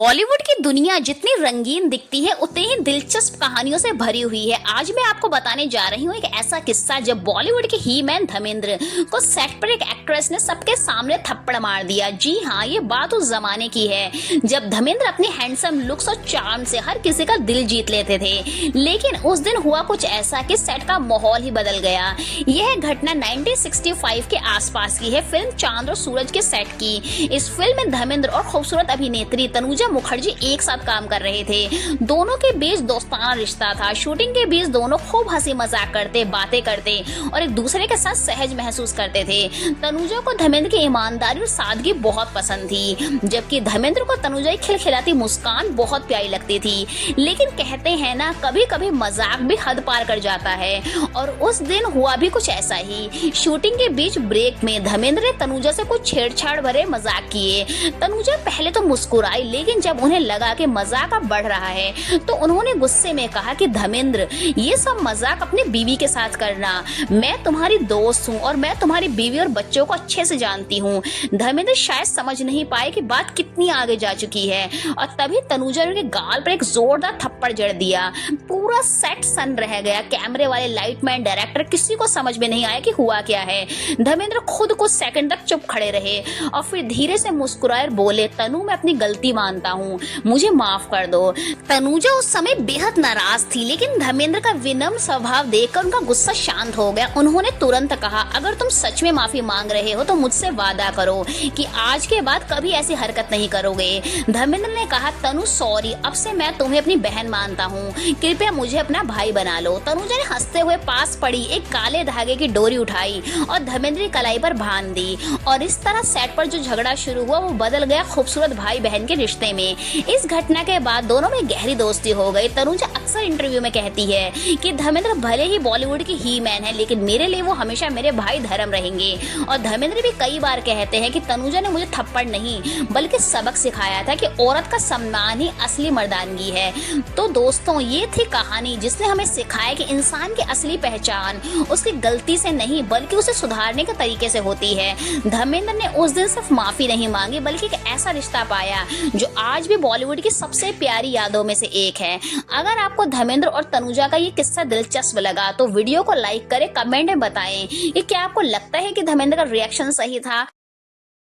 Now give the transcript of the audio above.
बॉलीवुड की दुनिया जितनी रंगीन दिखती है उतनी ही दिलचस्प कहानियों से भरी हुई है। आज मैं आपको बताने जा रही हूँ एक ऐसा किस्सा जब बॉलीवुड के ही मैन धर्मेंद्र को सेट पर एक एक्ट्रेस ने सबके सामने थप्पड़ मार दिया। जी हाँ, ये बात उस जमाने की है जब धर्मेंद्र अपनी हैंडसम लुक्स और चार्म से हर किसी का दिल जीत लेते थे। लेकिन उस दिन हुआ कुछ ऐसा कि सेट का माहौल ही बदल गया। यह घटना 1965 के आसपास की है, फिल्म चांद और सूरज के सेट की। इस फिल्म में धर्मेंद्र और खूबसूरत अभिनेत्री तनुजा मुखर्जी एक साथ काम कर रहे थे। दोनों के बीच दोस्ताना रिश्ता था। शूटिंग के बीच दोनों खूब हंसी मजाक करते, बातें करते और एक दूसरे के साथ सहज महसूस करते थे। तनुजा को धर्मेंद्र की ईमानदारी और सादगी बहुत पसंद थी, जबकि धर्मेंद्र को तनुजा की खिलखिलाती मुस्कान बहुत प्यारी लगती थी। लेकिन कहते हैं ना, कभी कभी मजाक भी हद पार कर जाता है और उस दिन हुआ भी कुछ ऐसा ही। शूटिंग के बीच ब्रेक में धर्मेंद्र ने तनुजा से कुछ छेड़छाड़ भरे मजाक किए। तनुजा पहले तो मुस्कुराई, लेकिन जब उन्हें लगा कि मजाक अब बढ़ रहा है तो उन्होंने गुस्से में कहा कि धर्मेंद्र, ये सब मजाक अपनी बीवी के साथ करना। मैं तुम्हारी दोस्त हूँ और मैं तुम्हारी बीवी और बच्चों को अच्छे से जानती हूँ। धर्मेंद्र शायद समझ नहीं पाए कि बात कितनी आगे जा चुकी है और तभी तनुजा ने गाल पर एक जोरदार थप्पड़ जड़ दिया। पूरा सेट सन रह गया। कैमरे वाले, लाइटमैन, डायरेक्टर, किसी को समझ में नहीं आया कि हुआ क्या है। धर्मेंद्र खुद कुछ सेकंड तक चुप खड़े रहे और फिर धीरे से मुस्कुराए बोले, तनु, मैं अपनी गलती मानता हूँ, मुझे माफ कर दो। तनुजा उस समय बेहद नाराज थी, लेकिन धर्मेंद्र का विनम्र स्वभाव देखकर उनका गुस्सा शांत हो गया। उन्होंने तुरंत कहा, अगर तुम सच में माफी मांग रहे हो तो मुझसे वादा करो कि आज के बाद कभी ऐसी हरकत नहीं करोगे। धर्मेंद्र ने कहा, तनु सॉरी, अब से मैं तुम्हें अपनी बहन मानता हूँ, कृपया मुझे अपना भाई बना लो। तनुजा ने हंसते हुए पास पड़ी एक काले धागे की डोरी उठाई और धर्मेंद्र की कलाई पर बांध दी और इस तरह सेट पर जो झगड़ा शुरू हुआ वो बदल गया खूबसूरत भाई बहन के रिश्ते में। इस घटना के बाद दोनों में गहरी दोस्ती हो गई। तनुजा अक्सर इंटरव्यू में कहती है कि धर्मेंद्र भले ही बॉलीवुड की ही मैन है, लेकिन मेरे लिए वो हमेशा मेरे भाई धर्म रहेंगे। और धर्मेंद्र भी कई बार कहते हैं कि तनुजा ने मुझे थप्पड़ नहीं बल्कि सबक सिखाया था कि औरत का सम्मान ही असली मर्दानगी है। तो दोस्तों, ये थी कहानी जिसने हमें सिखाया कि इंसान की असली पहचान उसकी गलती से नहीं बल्कि उसे सुधारने के तरीके से होती है। धर्मेंद्र ने उस दिन सिर्फ माफी नहीं मांगी बल्कि एक ऐसा रिश्ता पाया जो आज भी बॉलीवुड की सबसे प्यारी यादों में से एक है। अगर आपको धर्मेंद्र और तनुजा का ये किस्सा दिलचस्प लगा तो वीडियो को लाइक करें, कमेंट में बताएं कि क्या आपको लगता है कि धर्मेंद्र का रिएक्शन सही था।